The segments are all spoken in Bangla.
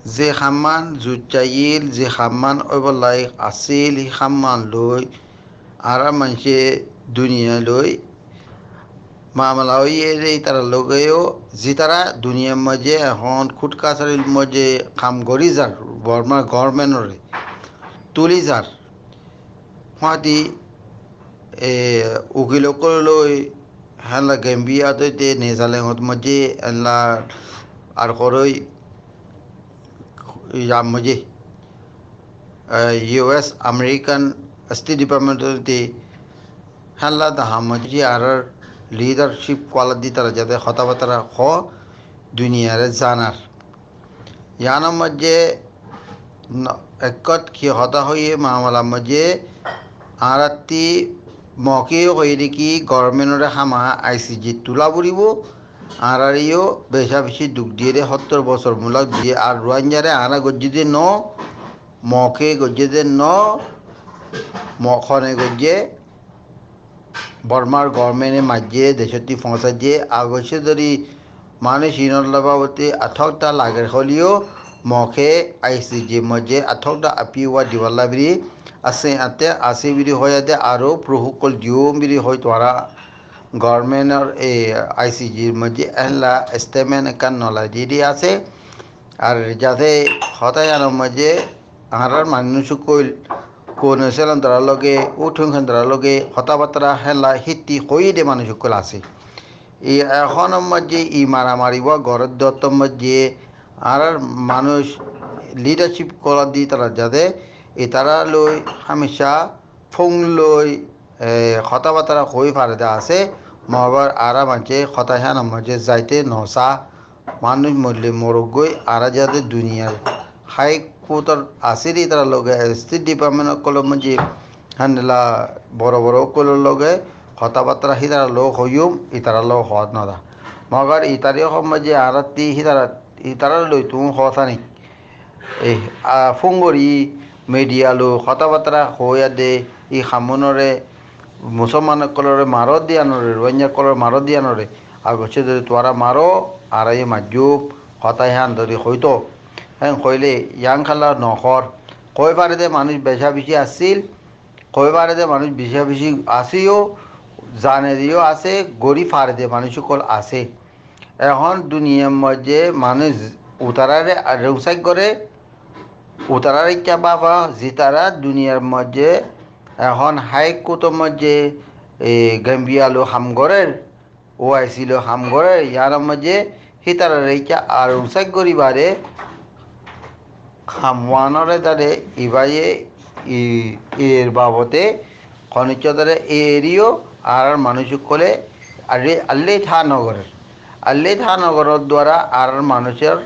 যে খামান জুচাইল যে খামান ওইবলাই আছিল সেই খামান লই আর মানুষে দুনিয়া লই মামলা এই তারা লগেও যে তারা দুনিয়ার মাঝে এখন খুটকাছারির মাঝে কাম করি যার বর্মা গভর্নমেন্টরে তুলি যার হাতি এ উকিলকলৈ হেলা গেম্বিয়া দইতে নেজালেঙত মাঝে এলা আর করই ইয়ার মাঝে ইউএস আমেরিকান স্টেট ডিপার্টমেন্টতে হেলা দাহা মাঝে আর লিডারশিপ কোয়ালিটি তারা যাতে কথাবার্তা হ দুনিয়ারে জানার ইয়ানোর মাঝে একত কি হতা হয়ে মামলার মাঝে আরাত্তি মকে হয়ে দেখি গভর্নমেন্টরে হামা আইসিজি তোলা পড়ব আর ইও বেশা বেশি দুঃখ দিয়ে 70 বছর মূলক দিয়ে আর রোয়াঞ্জারে আনা গজ্জিদে ন মকে গজ্জিদে ন মখনে গজ্জে বর্মার গভর্নমেন্টে মাঝে দেশটি পৌঁছাচ্ছে আগসে ধরি মানুষ ইনল্লা বাবতে আঠকটা লাগের হলেও মখে আইসিজি মধ্যে আঠকটা আপিওয়া দিবাল্লা বিরি আছে আতে আসে বিরি হয়ে দে আরও প্রহুকল দিও বিরি হয় তোরা গভর্নমেন্টর এই আইসিজির মধ্যে এলা স্টেটমেন্ট একান নলা দিয়ে আছে আর যাতে হতায়ানোর মাঝে আর মানুষ কইল কোন সেলাম তার লগে উঠুন তার লগে কথাবার্তা হেলা হিতি কই দে মানুষ কল আছে এই এখন মাঝে ই মারামারি বা ঘরের দত্তর মাঝে আর মানুষ লিডারশিপ করা দি তারা যাতে এই তারা লই হামেশা ফোন লই কথাবার্তা কই পারে দা আছে মহাবার আরা মাঝে হতাহান মাঝে যাইতে নসা মানুষ মরলে মরক গই আরা যাতে দুনিয়ার হাই কোর্টর আসিরি তারা লগে স্টেট ডিপার্টমেন্ট কলম মাঝে হান্ডলা বড় বড় কলর লগে কথাবার্তা হি তারা লোক হইম ই তারা লোক হত নদা মগার ইতারি মাঝে আরাতি হি তারা লই তুমি হতা নি এই ফুঙ্গরি মিডিয়া লো কথাবার্তা হইয়া দে ই সামনরে মুসলমান কলরে মারো দিয়ানরে রোহিঙ্গা কলর মারো দিয়ানরে আর গছে যদি তোরা মারো আর এই মাজুব হতাই হান ধরি হইতো হ্যাঁ কইলে ইয়াং খালা নহর কই পারে দে মানুষ বেশা বেশি আসছিল কই পারে দে মানুষ বেশা বেশি আসিও জানে দিও আছে গরিব পারে দে মানুষ সকল আছে এখন দুনিয়ার মধ্যে মানুষ উতারারে রৌসাই করে উতারার ইচ্ছা বাবা যে তারা দুনিয়ার মধ্যে এখন হাই কোর্টের মধ্যে গাম্বিয়ালো হামগরের ও আইসিল হামগরের ইয়ার মধ্যে হিতারা ইচ্ছা আর উসাই করিবারে খামওয়ানরে তারে ইবাইয়ে এর বাবতে খনিজ তারে এরিও আর মানুষ কলে আল্লে থা নগরের আল্লে থা নগরের দ্বারা আর মানুষের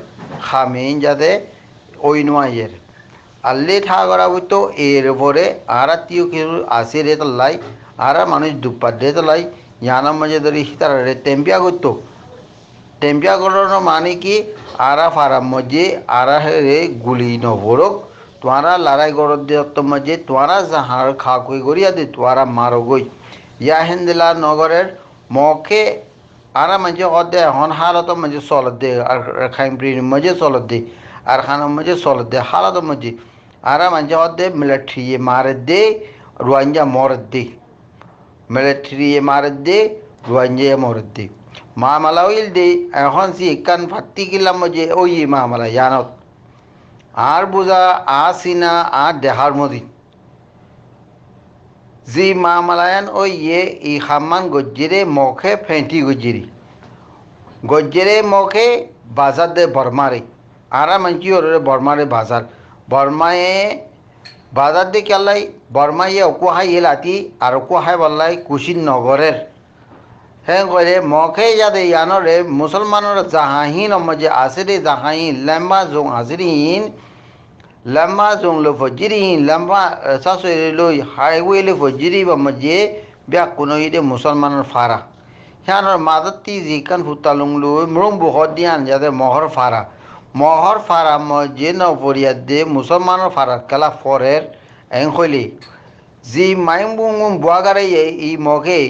খামেন যাতে ওই নয়ের আল্লে থা করা হইতো এর উপরে আর আত্মীয় কিছু আসে রে লাই আর মানুষ দুপার রে লাই ইয়ানার মাঝে ধরে তারা টেম্পিয়া করতো টেম্পিয়া করানো মানে কি আরা ফারার মধ্যে আরা রে গুলি নবরক তোরা লড়াই গড় দত্ত মধ্যে তোরা যাহার খা কই গড়িয়া দে তোরা মারো গই ইয়া হেন্দিলা নগরের মকে আরা মাঝে অদে এখন হালত মাঝে চলত দে আর খাইমপ্রির মাঝে চলত দে আর খানোর মাঝে চলত দে হালত মাঝে আরা মাঝে অদে মিলিটারি মারে দে রোহিঙ্গা মর দে মিলিটারি মারে দে রোহিঙ্গা মর দে মামলা হইল দে এখন সি কান ফাটি গেলাম যে ওই মামলা জানত আর বোঝা আসিনা আর দেহার মদি জি মামলায়ন ওই ই খামান গজ্জিরে মখে ফেঁটি গজ্জিরি গজ্জিরে মখে বাজার দে বর্মারে আরা মানছি ওর বর্মারে বাজার বর্মায়ে বাজার দে কেলাই বর্মাইয়ে অকুহাই এলাতি আর অকুহাই বললাই কুশিনগরের হ্যাঁ করে মখে যাতে ইয়ানরে মুসলমানের জাহাহিন মধ্যে আসিরে জাহাহিন লেম্বা জং আসিরিন লেম্বা জং লো ফজিরিন লেম্বা সাসে লই হাইওয়ে লো ফজিরি বা মধ্যে ব্যাক কোনো ইদে মুসলমানের ফারা হ্যাঁ মাদতি জিকান ফুতালুং লো মরং বহুত দিয়ান যাতে মহর ফারা মধ্যে নপরিয়া দে মুসলমানের ফারা কেলা ফরের এং হইলে জি মাইম বুং বুয়াগারে ই মখে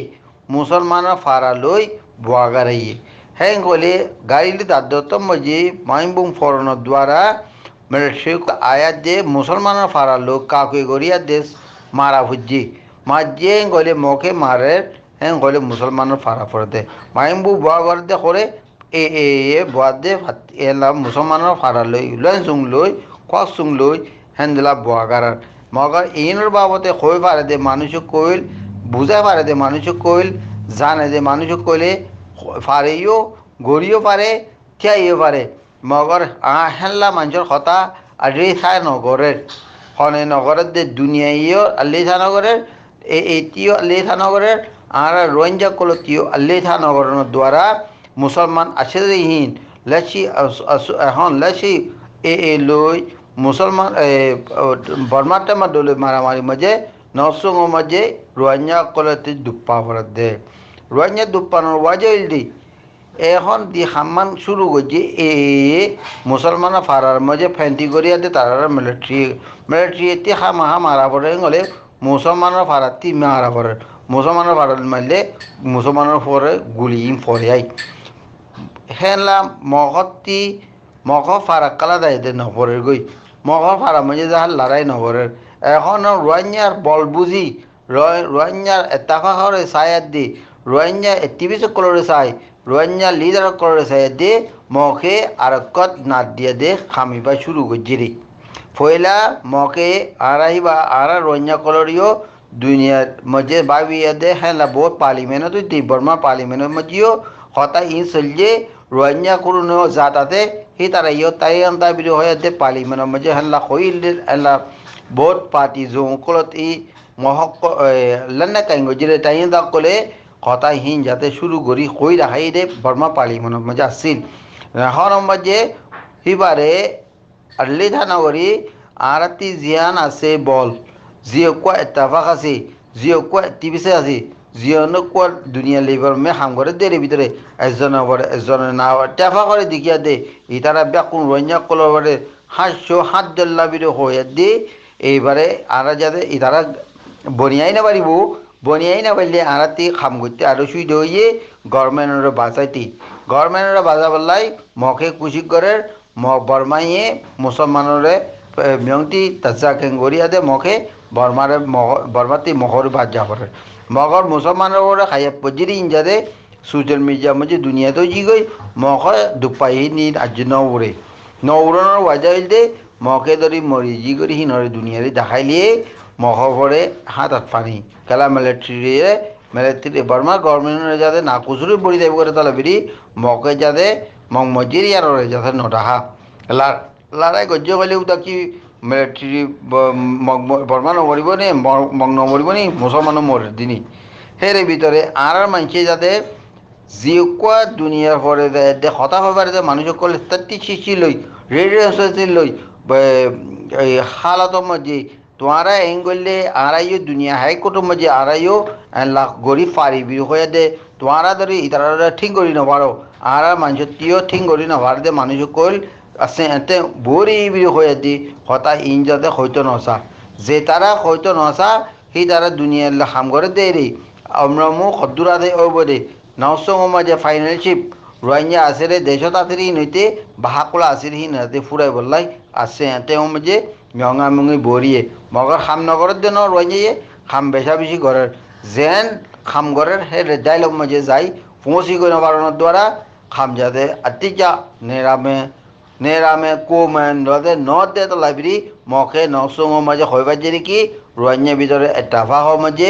মুসলমানের ফারা লই বুয়াগারাইয়ে হ্যাঁ গলে গাড়িলি দাদ্দত মজি মাইমবুং ফরনের দ্বারা মিলিটারি আয়াত যে মুসলমানের ফারা লোক কাকুই গড়িয়া দেশ মারা ভুজি মাঝে গলে মকে মারে হ্যাঁ গলে মুসলমানের ফারা পড়তে মাইম্বু বুয়া করতে করে এ বুয়া দে এলাম মুসলমানের ফারা লই লই চুং লই কক চুং লই হ্যান্ডেলা বুয়া কারার মগর ইনের বাবতে কই পারে দে মানুষ কইল বুঝাই পারে দে মানুষ কইল জানে যে মানুষ কইলে পারেও গড়িও পারে থিয়াইও পারে মগর হেল্লা মানুষের কথা আর রেখা নগরের হনে নগরের যে দুনিয়াইও আল্লিথা নগরের এটিও আল্লিথা নগরের আর রোহিঙ্গা কলতিও আল্লিথা নগরের দ্বারা মুসলমান আছে হীন লেছি এখন লেছি লই মুসলমান বর্মার টাইমা দলে মারামারি মাঝে নরসুং মাঝে রোহিঙ্গা কলতি দুপ্পা ভরে দে রোহিঙ্গা দুপ্পানোর ওয়াজে দি এখন দি হাম্মান শুরু করছে মুসলমান ফারার মাঝে ফেন্টি করিয়া দে তারা মিলিটারি এতে হামা মারা পড়ে গেলে মুসলমানের ফারাতি মারা পড়ে মুসলমানের ফারার মারলে মুসলমানের পরে গুলি পরে আই হেনলাম মগতি মগ ফারাক কালা দেয় নপরে গই মগ ফারা মাঝে যাহার লড়াই নপরের এখন রোহিঙ্গার বল বুঝি রোহিঙ্গার এতাকা হরে সায়াত দি রোহিঙ্গা এটিভিস কলরে চাই রোহিঙ্গা লিডার কলরে চাই দে মকে আরকত নাট দিয়ে দে খামিবা শুরু করছি রে ফয়লা মকে আরাইবা আরা রোহিঙ্গা কলরিও দুনিয়ার মধ্যে ভাবিয়া দে হ্যাঁ বহুত পার্লিমেন্ট তুই বর্মা পার্লিমেন্টের মধ্যেও হতা ইন চলছে রোহিঙ্গা কোনো জাতাতে সেই তারা ইয়ে তাই আন্তা বিরো হয়ে দে পার্লিমেন্টের মধ্যে হ্যাঁ হইল হ্যাঁ বহুত পার্টি জোকলত ই মহক লন্না কাইঙ্গো জিরে তাই দা কলে কথা হিন যাতে শুরু করি কই রাখাই দে বর্মা পার্লিমেন্টের মধ্যে আসছিল এখন মাঝে সিবারে আল্লি থানগরি আরাতি জিয়ান আছে বল জিও কোয়া এত্তাফাক আছে জিও কোয়া টিভিসে আছে জিওনো কোয়া দুনিয়া লেবার মে হাম করে দেরে ভিতরে একজনের না টেফা করে দেখিয়া দে ইতারা ব্যাকুন রোহিঙ্গা কলবারে 500 ডল্লা বিরে হয়ে দে এইবারে আরা যাতে ইতারা বনিয়াই না পারিব বনিয়াই না পারলে আরাতি খাম করতে আরো সুবিধা হইয়ে গভর্নমেন্টের বাঁচাইতি গভর্নমেন্টের বাঁচাবার মকে কুশি করে বর্মাইয়ে মুসলমানরে মিয়ংটি তাজা কেঙ্গরিয়া দে মকে বর্মারে বর্মাতি মহর বাজা করে মগর মুসলমানের খাইয়া পজিরি ইঞ্জাদে সোশ্যাল মিডিয়া মধ্যে দুনিয়াতেও জি গই মকে দুপাই নি আজ নউরে নউরনের ওয়াজা দে মকে ধরি মরি জি করি হিনরে দুনিয়ারে দেখাইলিয়ে মহ পরে হাত পানি খেলা মিলিটারি বর্মা গভর্নমেন্টের যাতে না কুচুরি বড়ি দেব করে তাহলে বেরি মকে যাতে মগ মজিরি আর যাতে নডাহা লড়াই গজ্য গলেও তা কি মিলিটারি বর্মা নমরিব নি মগ নমরিব নি মুসলমান মরে দিনই হেরে ভিতরে আর মানুষে যাতে জিকুৱা দুনিয়ার পরে দে হতা হবার যে মানুষ সকল তাত্তি শিশি লই রেডিও লই এই হালাতর মধ্যে তোমারা এং করলে আড়াইও দুনিয়া হাইকোর্টের মধ্যে আড়াইও লাখ গরিব পারিবি হয়ে দে তোমারা ধরি ইতারা ঠিক করি নপারো আর মানুষ তিও ঠিক করি নপার দে মানুষ কইল আছে এতে বরি বি হয়ে দি হতা ইন যাতে হয়তো নসা যে তারা হয়তো নসা সেই তারা দুনিয়ার হাম করে দে রে আমরা মু খদ্দুরা দে ও বদে নওসং মাঝে ফাইনালশিপ রোহিঙ্গা আছে রে দেশত আছে নইতে বাহাকলা আছে হি নাতে ফুরাই বললাই আছে এতে মাঝে মঙা মঙি বরিয়ে মগর খাম নগরের দেন রোহিঙ্গা খাম বেশা বেশি ঘরের যেন খাম ঘরের হে ডাইলগ মাঝে যাই পৌঁছি করে বাড়ানোর দ্বারা খাম যাতে আতিজা নেরামে কোমেন নদে নদ দে তো লাইব্রেরি মকে নওসং মাঝে হইবার যে কি রোহিঙ্গা ভিতরে এটাফা হওয়ার মাঝে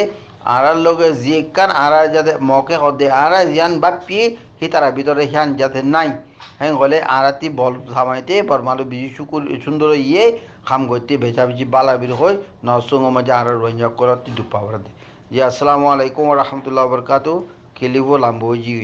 আরার লগে জিকান আরা যাতে মকে হদে আরা জিয়ান বাপি হি তারা ভিতরে হিয়ান যাতে নাই হ্যাঁ হলে আরাতি বল সামাইতে বর্মালো বিজি সুন্দর ইয়ে খাম করতে বেচা বেচি বালা বির হই নরসঙ্গ মাঝে আরা রোহিঙ্গা করতে দুপা ভরে জি আসসালামু আলাইকুম রহমতুল্লাহ বরকাতু খেলিব লাম্বো জি